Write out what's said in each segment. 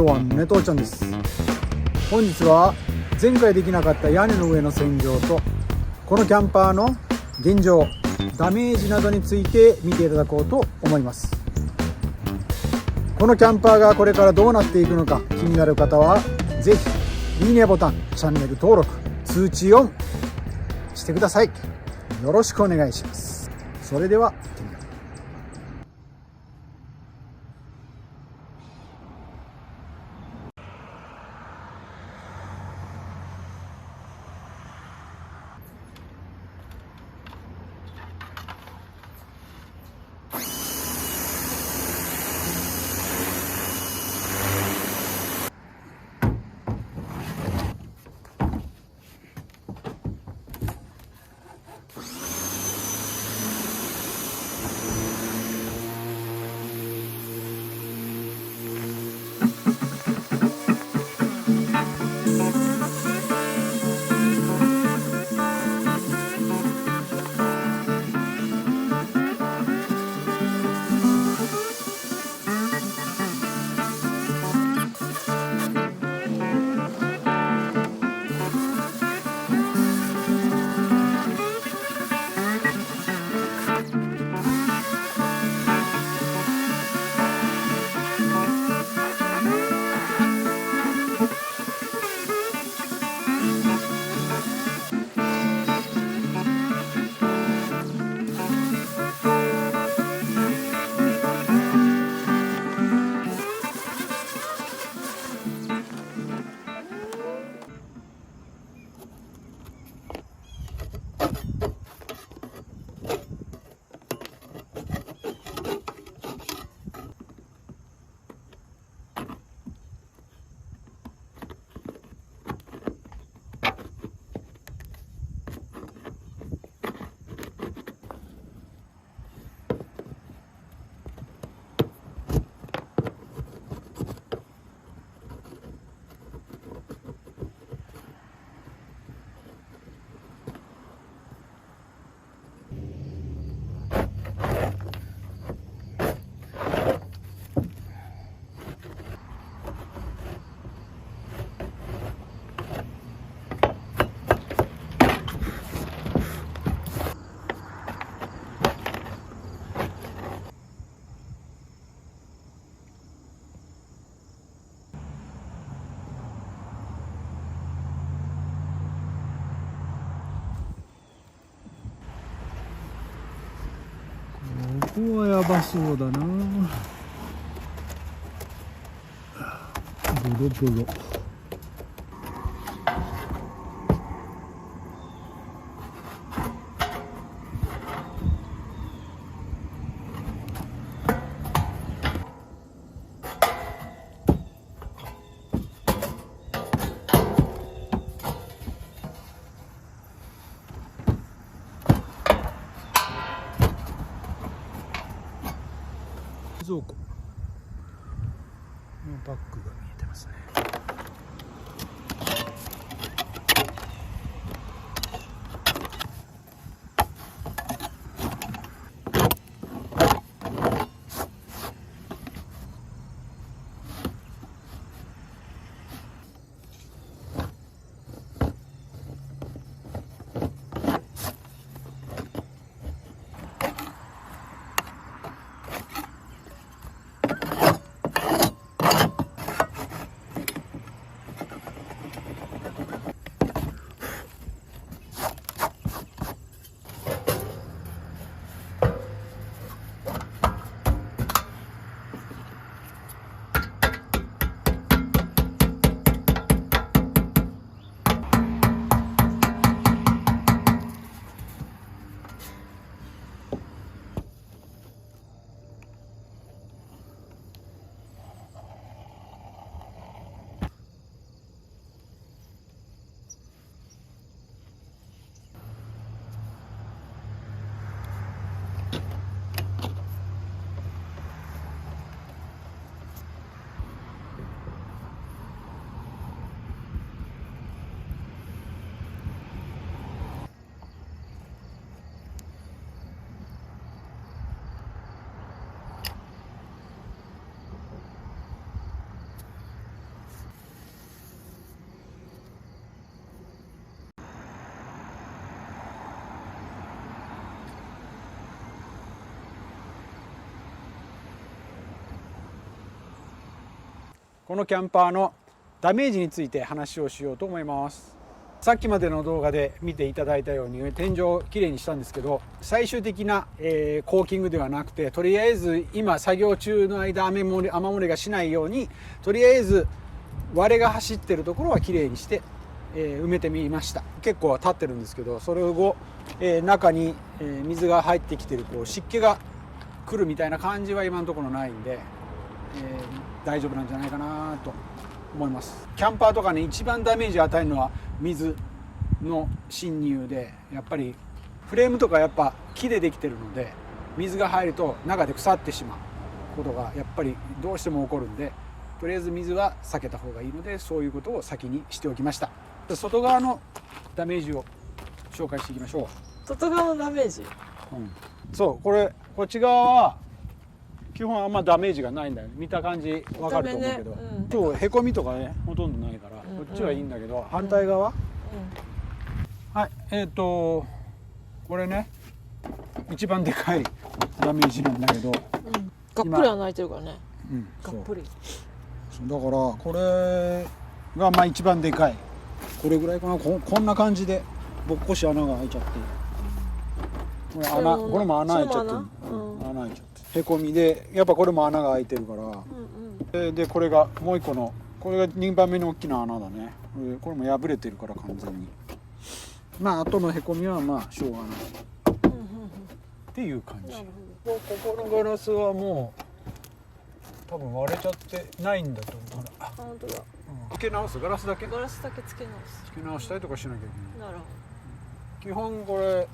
everyone、ねとうちゃんです。本日は前回できなかった屋根の上の洗浄とこのキャンパーの現状、ダメージなどについて見ていただこうと思います。このキャンパーがこれからどうなっていくのか気になる方はぜひいいねボタン、チャンネル登録、通知オンしてください。よろしくお願いします。それではここはやばそうだな。ボロボロ。冷蔵庫のバッグが見えてますね。このキャンパーのダメージについて話をしようと思います。さっきまでの動画で見ていただいたように天井をきれいにしたんですけど、最終的な、コーキングではなくて、とりあえず今作業中の間雨漏れがしないように、とりあえず割れが走ってるところはきれいにして、埋めてみました。結構立ってるんですけど、それ後、中に、水が入ってきてるこう湿気が来るみたいな感じは今のところないんで、大丈夫なんじゃないかなと思います。キャンパーとかね、一番ダメージを与えるのは水の侵入で、やっぱりフレームとかやっぱ木でできてるので、水が入ると中で腐ってしまうことがやっぱりどうしても起こるんで、とりあえず水は避けた方がいいので、そういうことを先にしておきました。外側のダメージを紹介していきましょう。外側のダメージ、そうこれこっち側は基本あんまダメージがないんだよ。見た感じ分かると思うけど、今日へこみとかねほとんどないから、こっちはいいんだけど、反対側、はい、これね一番でかいダメージなんだけど、がっぷりは泣いてるからね、がっぷり。だからこれがまあ一番でかい。これぐらいかな。こんな感じでぼっこし穴が開いちゃって、これも穴開いちゃってる、穴開いちゃってへこみで、やっぱこれも穴が開いてるから、でこれがもう一個の、これが2番目の大きな穴だね。これも破れてるから完全に。まあ後のへこみはまあしょうがない、っていう感じ。ここのガラスはもう多分割れちゃってないんだと思う。本当だ。付け直す。ガラスだけガラスだけ付け直す。付け直したりとかしなきゃいけない。なるほ基本これ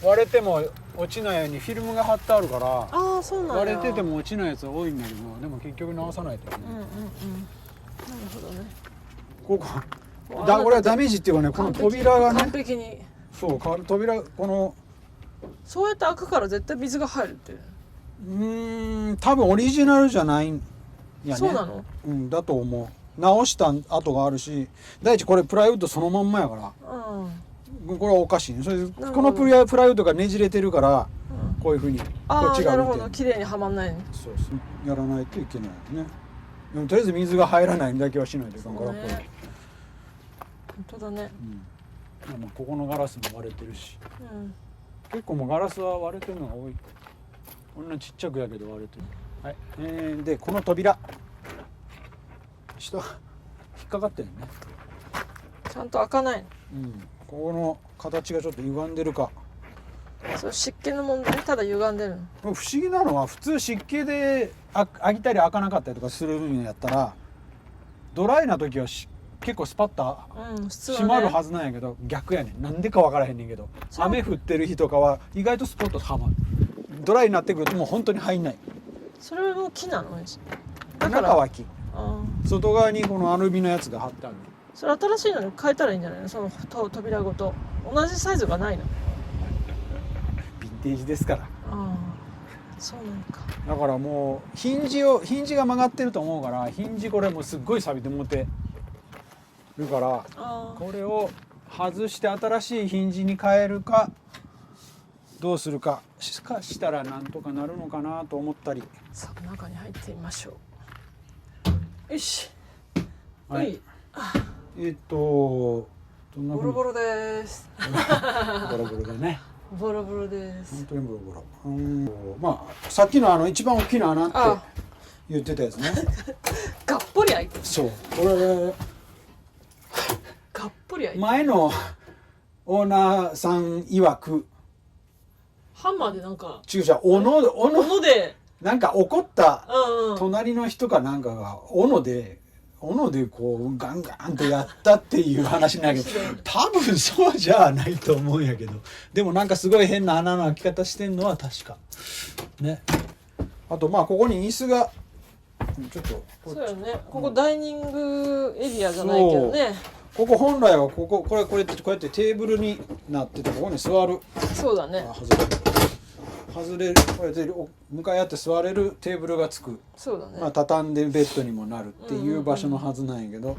割れても落ちないようにフィルムが貼ってあるから、ど。ああ、そうなんだ。割れてても落ちないやつは多いんだけど、でも結局直さないといけない。なるほどね。これはダメージっていうかね、この扉がね、完璧に。そう扉、このそうやって開くから絶対水が入るって。多分オリジナルじゃないんやね。そうなの？だと思う。直した跡があるし、第一これプライウッドそのまんまやから、これはおかしいね。それでこのプライウッドがねじれてるから、こういうふうにこっちがなるほど、綺麗にはまんないね。そうやらないといけないよね。でもとりあえず水が入らないんだけはしないといかんから、これ。本当だね。ここのガラスも割れてるし、結構もうガラスは割れてるのが多い。こんなちっちゃくやけど割れてる。はい、でこの扉下引っかかってるね。ちゃんと開かないの。ここの形がちょっと歪んでるか。そう、湿気の問題。ただ歪んでるの。不思議なのは、普通湿気で開いたり開かなかったりとかするんやったら、ドライな時は結構スパッと閉まるはずなんやけど、逆やねん。なんでか分からへんねんけど、雨降ってる日とかは意外とスポッとはまる。ドライになってくるともう本当に入んない。それも木なの？中は木。外側にこのアルミのやつが貼ってある。それ新しいのに変えたらいいんじゃないの？その扉ごと同じサイズがないの？ヴィンテージですから。そうなのか。だからもうヒンジが曲がってると思うから、ヒンジこれもうすっごい錆びて持ってるから、これを外して新しいヒンジに変えるかどうするかしたらなんとかなるのかなと思ったり。さあ中に入ってみましょう。よし。はい。どんなボロボロです。ボロボロだね。ボロボロです。本当にボロボロ。まあさっきの一番大きな穴って言ってたやつね。がっぽり開いてる。そう。これがっぽり開いてる。前のオーナーさん曰く、ハンマーでなんか違う斧でなんか怒った隣の人かなんかが斧でこうガンガンとやったっていう話なんやけど、多分そうじゃないと思うんやけど、でもなんかすごい変な穴の開き方してんのは確かね。あとまあここに椅子がちょっとそうよね。ここダイニングエリアじゃないけどね。ここ本来はこうやってテーブルになってて、ここに座る。そうだね。外れる、こうやって向かい合って座れるテーブルがつく。そうだね。まあ畳んでベッドにもなるっていう場所のはずなんやけど、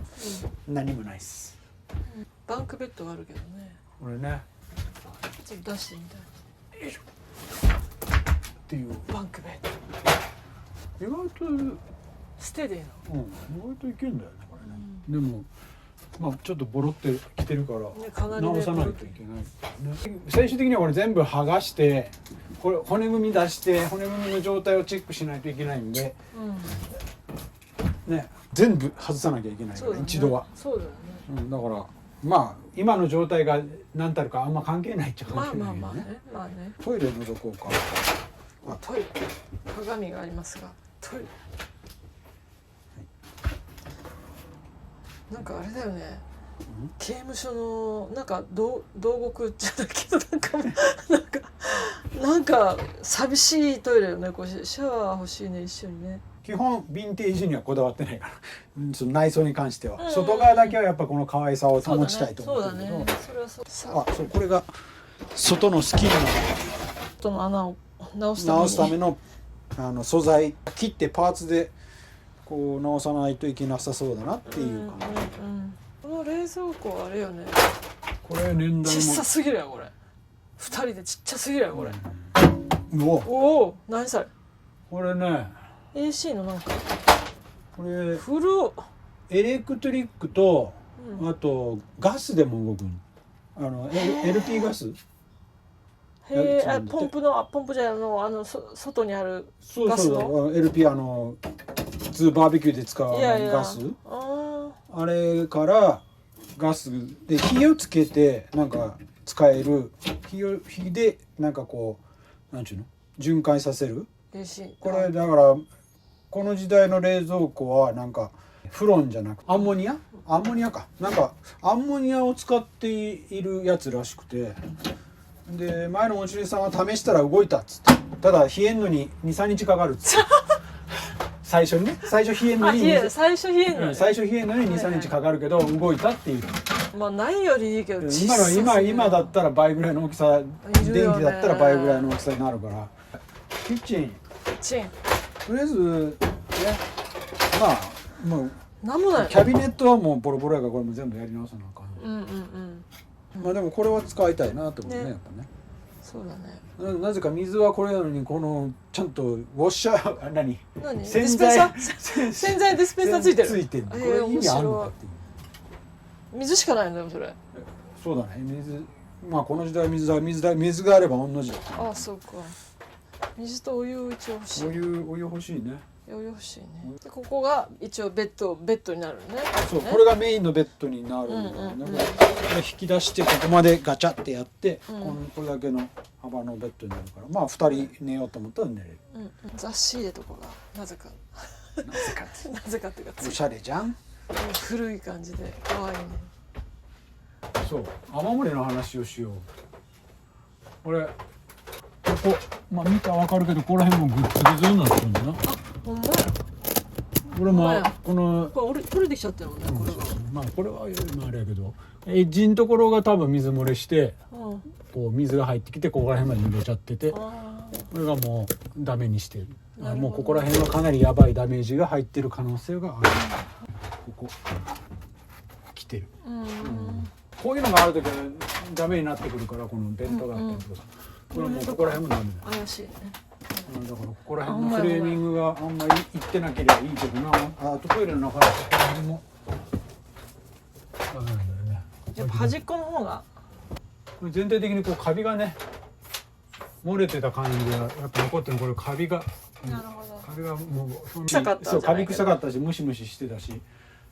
何もないっす。バンクベッドがあるけどね。これね。ちょっと出してみたい。よいしょ。っていう。バンクベッド。意外と捨てでいいの。意外といけんだよねこれね、でもまあちょっとボロってきてるからね、かなりね直さないといけない、ね、最終的にはこれ全部剥がしてこれ骨組み出して骨組みの状態をチェックしないといけないんで、ね、全部外さなきゃいけないから、そうだね、一度はそうだよね、だからまあ今の状態が何たるかあんま関係ないっちゃ関係ないよね、まあね。トイレ覗こうか。トイレ、鏡がありますが、トイレ。なんかあれだよね。刑務所のなんか牢獄じゃないけどなんか寂しいトイレよね。こうシャワー欲しいね、一緒にね。基本ヴィンテージにはこだわってないからその内装に関しては、外側だけはやっぱこの可愛さを保ちたいと思ってるけど、そうだね。それはそう。そうこれが外のスキン外の穴を直すための素材切ってパーツでこう直さないといけなさそうだなっていう感じ、この冷蔵庫はあれよね。これ年代もちっさすぎるよこれ。2人でちっちゃすぎるよこれ。おお、何それ。これね AC のなんかこれ古っ。エレクトリックと、あとガスでも動くのLP ガスへえ、ポンプじゃ外にあるガスの。そう LP 普通バーベキューで使うガス、あれからガスで火をつけてなんか使える火でなんかこうなんちゅうの循環させる。これだからこの時代の冷蔵庫はなんかフロンじゃなくアンモニアかなんかアンモニアを使っているやつらしくて、で前の持ち主さんは試したら動いたっつって、ただ冷えんのに 2,3 日かかるっつって最初冷えんのに最初冷えんのに 2,3 日かかるけど動いたっていう。まあないよりいいけど、今だったら倍ぐらいの大きさ、電気だったら倍ぐらいの大きさになるから。キッチンとりあえずね、まあもうなんもない。キャビネットはもうボロボロやからこれも全部やり直さなあかん。まあでもこれは使いたいなと思うね、やっぱね。そうだね。なぜか水はこれなのにこのちゃんとウォッシャー何洗剤ディスペンサーついてる。ついてる。これ意味あるのかっていう。水しかないのよそれ。そうだね、水。まあこの時代は水があれば同じだ。ああそうか。水とお湯一応欲しい。お湯欲しいね。お湯欲しいね。でここが一応ベッドになるね。そう、これがメインのベッドになるんだよね。これ引き出してここまでガチャってやって、これだけの幅のベッドになるから、まあ2人寝ようと思ったら寝れる。雑誌入れとこがなぜかっていうかおしゃれじゃん。古い感じで可愛いね。そう、雨漏りの話をしよう。これここまあ見たらわかるけど、ここら辺もグッズグズになってるんだな。ほんまや。これもこのこれ取れてきちゃったよね。これはまあこれはあれやけど、エッジのところが多分水漏れして、こう水が入ってきてここら辺まで濡れちゃってて、これがもうダメにしてる。もうここら辺はかなりやばいダメージが入ってる可能性がある。ここ来てる。こういうのがあるときはダメになってくるから、このベントがあったりとか、これはもうここら辺もダメだ。怪しいね。だからここら辺のフレーミングがあんまりいってなければいいけどな。あとトイレの中ここら辺もダメなんだよね。やっぱ端っこの方がこれ全体的にこうカビがね漏れてた感じでやっぱ残ってる。これカビが、なるほど。カビがもう臭かったんじゃないかな。そう、カビ臭かったしムシムシしてたし、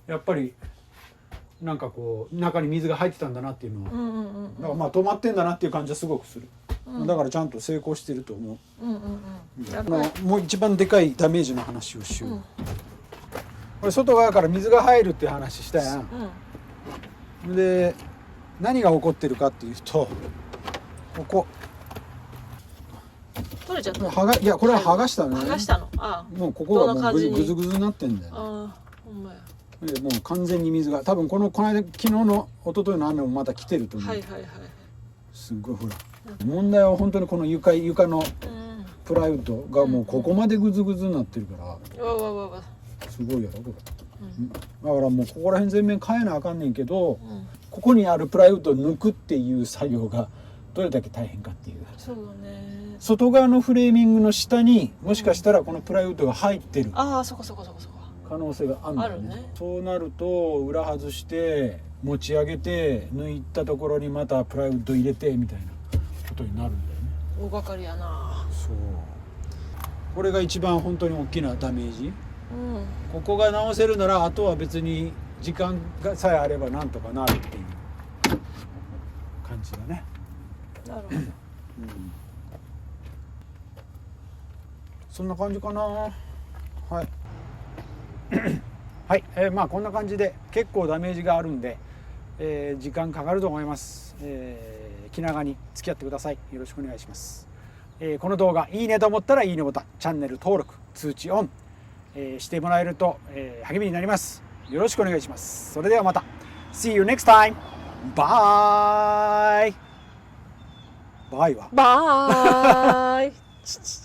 やっぱりなんかこう中に水が入ってたんだなっていうのは、だからまあ止まってんだなっていう感じはすごくする。だからちゃんと成功してると思う。もう一番でかいダメージの話をしよう。これ外側から水が入るっていう話したやん。で何が起こってるかっていうと、ここ取れちゃった。いやこれは剥がしたのね。剥がしたの。もうここがもうグズグズになってんだよ。ほんまや。でもう完全に水が多分この間昨日の一昨日の雨もまた来てると思う。すごいほら。問題は本当にこの床のプライウッドがもうここまでグズグズになってるから、すごいやろこれ。だからもうここら辺全面変えなあかんねんけど、ここにあるプライウッドを抜くっていう作業がどれだけ大変かっていう。そうだね。外側のフレーミングの下にもしかしたらこのプライウッドが入ってる。ああ、そこ。可能性があるんだよね。あるね。そうなると裏外して持ち上げて抜いたところにまたプライウッド入れてみたいなことになるんだよね。大掛かりやな。そう。これが一番本当に大きなダメージ。うん。ここが直せるならあとは別に時間がさえあればなんとかなるっていう感じだね。なるほど。そんな感じかな。はい。はい、まあこんな感じで結構ダメージがあるんで、時間かかると思います。気長に付き合ってください。よろしくお願いします。この動画いいねと思ったらいいねボタン、チャンネル登録、通知オン、してもらえると、励みになります。よろしくお願いします。それではまた。See you next time. Bye. バイは。バーイ。